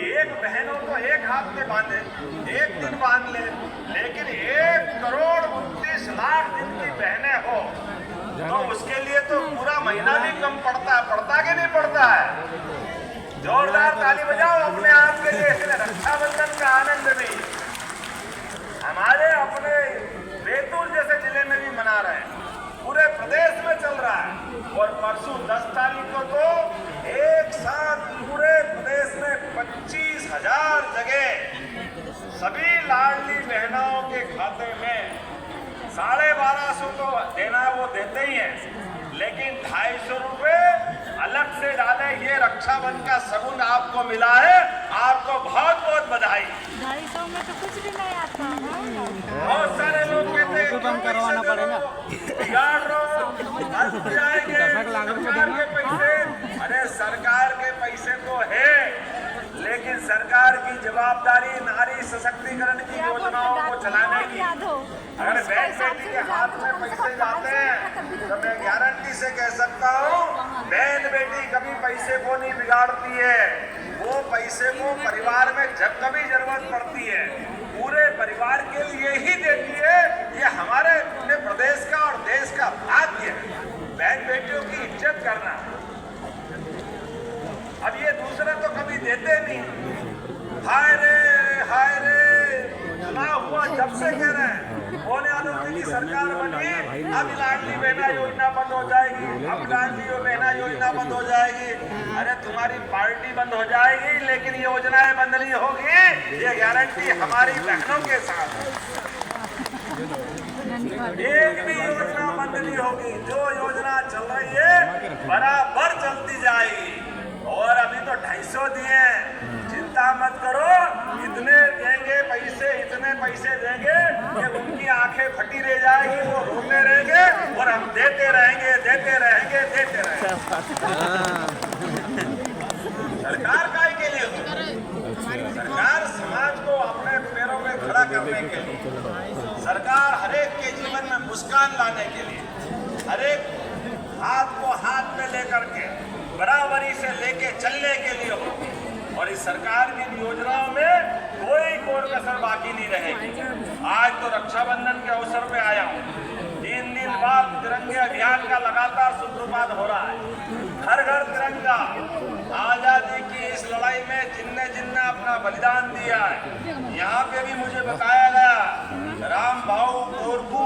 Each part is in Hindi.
एक बहनों को एक हाथ में बांधे, एक दिन बांध ले, लेकिन 1,29,00,000 दिन की बहनें हो तो उसके लिए तो पूरा महीना भी कम पड़ता कि नहीं पड़ता है। जोरदार ताली बजाओ अपने आप के लिए। इसलिए रक्षाबंधन का आनंद भी हमारे अपने बैतूल जैसे जिले में भी मना रहे हैं, पूरे प्रदेश में चल रहा है। और परसों 10 तारीख को तो एक साथ पूरे प्रदेश में 25,000 जगह सभी लाडली बहनों के खाते में 1250 तो देना वो देते ही हैं, लेकिन 250 रुपए अलग से डाले। ये रक्षाबंधन का सगुन आपको मिला है, आपको बहुत बहुत बधाई। 250 में तो कुछ भी नहीं आता है। बहुत सारे लोग कहते हैं कम करवाना पड़ेगा, बिगाड़ रहो, जाएंगे सरकार के पैसे। अरे सरकार के पैसे तो है, लेकिन सरकार की जवाबदारी नारी सशक्तिकरण की योजनाओं को चलाने की। अगर बहन बेटी के हाथ में पैसे जाते हैं तो मैं गारंटी से कह सकता हूँ बहन बेटी कभी पैसे को नहीं बिगाड़ती है। वो पैसे को परिवार में जब कभी जरूरत पड़ती है पूरे परिवार के लिए ही देती है। ये हमारे पूरे प्रदेश का और देश का भाग्य है, बहन बेटियों की इज्जत करना। अब ये दूसरे तो कभी देते नहीं। हाय रे चला हुआ जब से कह रहे हैं मोहन यादव जी की सरकार बनी, अब लाडली बहना योजना बंद हो जाएगी, अब लाडली बहना योजना बंद हो जाएगी। अरे तुम्हारी पार्टी बंद हो जाएगी लेकिन योजनाएं बंद नहीं होगी, ये गारंटी हमारी बहनों के साथ। एक भी योजना बंद नहीं होगी, जो योजना चल रही है बराबर चलती जाएगी। और अभी तो 250 दिए, चिंता मत करो, इतने देंगे पैसे, इतने पैसे देंगे कि उनकी आंखें फटी रह जाएगी, वो रोते रहेंगे और हम देते रहेंगे। सरकार काय के लिए हो? सरकार समाज को अपने पैरों में खड़ा करने के लिए, सरकार हरेक के जीवन में मुस्कान लाने के लिए, हरेक हाथ को हाथ में लेकर के बराबरी से लेके चलने के लिए हो। और इस सरकार की योजनाओं में कोई कोर कसर बाकी नहीं रहेगी। आज तो रक्षाबंधन के अवसर पे आया हूँ, 3 दिन बाद तिरंगे अभियान का लगातार सूत्रपात हो रहा है। घर घर तिरंगा। आजादी की इस लड़ाई में जिनने अपना बलिदान दिया है, यहाँ पे भी मुझे बताया गया राम भाऊ कोरकू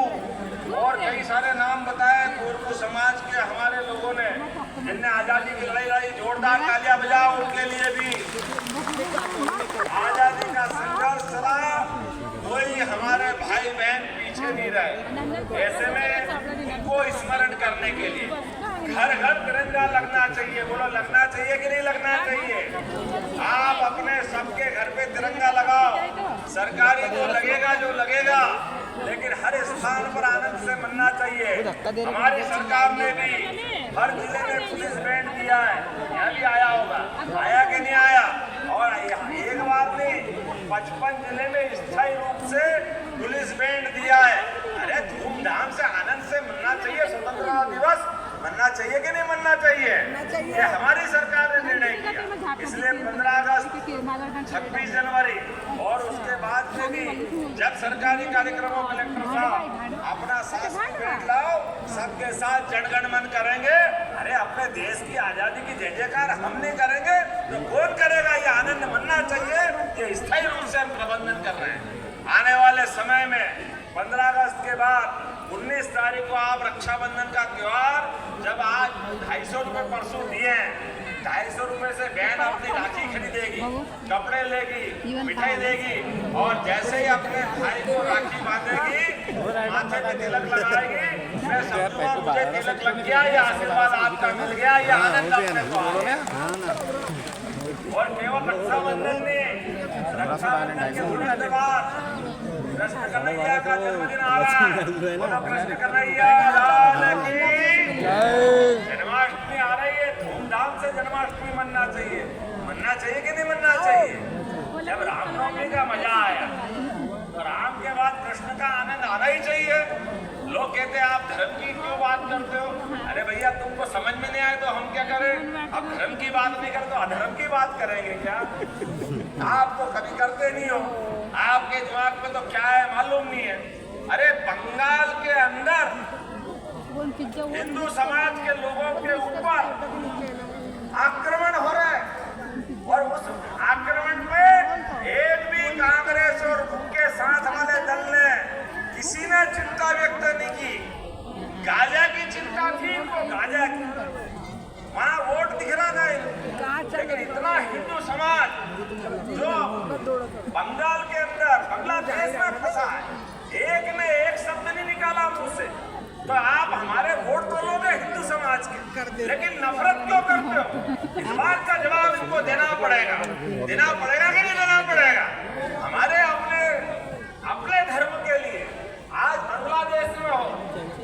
और कई सारे नाम बताए कोरकू समाज के हमारे लोगों ने, जिनने आजादी की लड़ाई लड़ी। जोरदार तालियां बजाओ उनके लिए भी। आजादी का संघर्ष चला, कोई हमारे भाई बहन पीछे नहीं रहे। ऐसे में इनको स्मरण करने के लिए घर घर तिरंगा लगना चाहिए। बोलो लगना चाहिए कि नहीं लगना चाहिए? आप अपने सबके घर पे तिरंगा लगाओ। सरकारी तो लगेगा जो लगेगा, लेकिन हर स्थान पर आनंद से मनना चाहिए। हमारी सरकार ने भी हर जिले में पुलिस बैंड दिया है, यहाँ भी आया होगा, आया कि नहीं आया? और एक बार नहीं, 55 जिले में स्थायी रूप से पुलिस बैंड दिया है। अरे धूमधाम से आनंद से मनना चाहिए, स्वतंत्रता दिवस मनना चाहिए कि नहीं मनना चाहिए? ये हमारी सरकार ने निर्णय किया। इसलिए 15 अगस्त, 26 जनवरी और उसके बाद में भी जब सरकारी कार्यक्रमों कलेक्टर साहब अपना साथ बैठ लाओ, सबके साथ जनगण मन करेंगे। अरे अपने देश की आजादी की जय जयकार हम नहीं करेंगे तो कौन करेगा? ये आनंद मनना चाहिए। ये स्थायी रूप से हम प्रबंधन कर रहे हैं। आने वाले समय में 15 अगस्त के बाद 19 तारीख को आप रक्षाबंधन का त्योहार, जब आज 250 रुपए परसों दिए हैं, 250 रुपए से बहन अपनी राखी खरीदेगी, कपड़े लेगी, मिठाई देगी और जैसे ही अपने भाई को राखी बांधेगी, माथे पे तिलक लगाएगी, मैं समझूंगा मुझे तिलक लग गया, ये आशीर्वाद आपका मिल गया, ये आनंद अपने को आ गया। और केवल रक्षाबंधन में, रक्षाबंधन के तुरंत बाद कृष्ण कन्हैया का जन्मदिन आ रहा है। कृष्ण कन्हैया लाल की जन्माष्टमी आ रही है, धूमधाम से जन्माष्टमी मनना चाहिए। मनना चाहिए कि नहीं मनना चाहिए? जब रामनवमी का मजा आया तो राम के बाद कृष्ण का आनंद आना ही चाहिए। लोग कहते हैं आप धर्म की क्यों बात करते हो? अरे भैया तुमको समझ में नहीं आए तो हम क्या करें? अब धर्म की बात नहीं करते तो अधर्म की बात करेंगे क्या? आप तो कभी करते नहीं हो, आपके दिमाग में तो क्या है मालूम नहीं है। अरे बंगाल के अंदर हिंदू समाज के लोगों के ऊपर आक्रमण हो रहा है और उस आक्रमण में एक भी कांग्रेस और उनके साथ वाले दल ने किसी ने चिंता व्यक्त नहीं की। गाजा की चिंता थी इनको, गाजा की, वहां वोट दिख रहा था, लेकिन इतना हिंदू समाज जो बंगाल के अंदर बांग्लादेश में फंसा है, एक ने एक शब्द नहीं निकाला मुंह से। तो आप हमारे वोट तो लोगे हिंदू समाज के, लेकिन नफरत क्यों करते हो? इस बात का जवाब इनको देना पड़ेगा कि नहीं देना पड़ेगा? हमारे अपने धर्म के लिए आज बांग्लादेश में हो,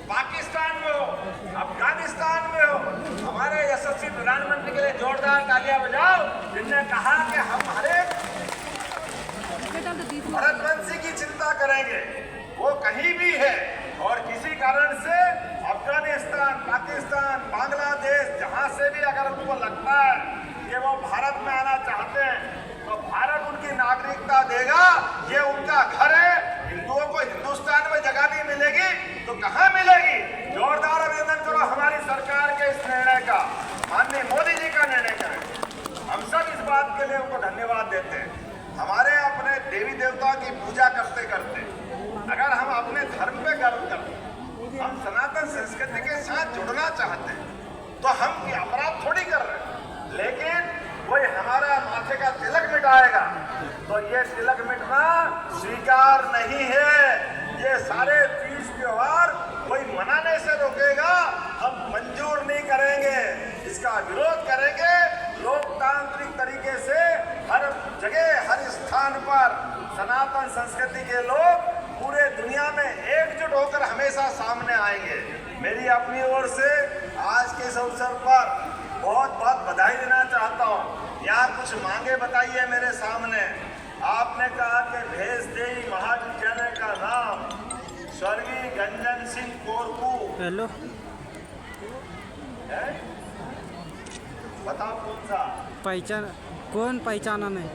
पाकिस्तान में हो, अफगानिस्तान में हो, हमारे यशस्वी प्रधानमंत्री के लिए जोरदार तालियां बजाओ, जिनने कहा कि हम हर एक भारतवंशी की चिंता करेंगे, वो कहीं भी है और किसी कारण से अफगानिस्तान, पाकिस्तान, बांग्लादेश, जहां से भी अगर उनको लगता है कि वो भारत में आना चाहते हैं तो भारत उनकी नागरिकता देगा। ये उनका घर है। हिंदुओं को हिंदुस्तान में जगह नहीं मिलेगी तो कहां मिलेगी? जोरदार अभिनंदन करो हमारी सरकार के इस निर्णय का, माननीय मोदी जी का निर्णय करें। हम सब इस बात के लिए उनको धन्यवाद देते हैं। हमारे अपने देवी देवताओं की पूजा करते करते अगर हम अपने धर्म पे गर्व करते, हम सनातन संस्कृति के साथ जुड़ना चाहते हैं तो हम ये अपराध थोड़ी कर रहे हैं। लेकिन कोई हमारा माथे का तिलक मिटाएगा तो ये तिलक मिटना स्वीकार नहीं है। ये सारे तीज त्योहार कोई मनाने से रोकेगा, हम मंजूर नहीं करेंगे, इसका विरोध करेंगे। लोकतांत्रिक तरीके से हर जगह हर स्थान पर सनातन संस्कृति के लोग पूरे दुनिया में एकजुट होकर हमेशा सामने आएंगे। मेरी अपनी ओर से आज के इस अवसर पर बहुत बहुत बधाई देना चाहता हूँ। यहाँ कुछ मांगे बताइए मेरे सामने। आपने कहा कि भेषदेई महाविद्यालय का नाम स्वर्गीय गंजन सिंह कोरकू हेलो है, बताओ कौन सा? कौन पहचाना नहीं?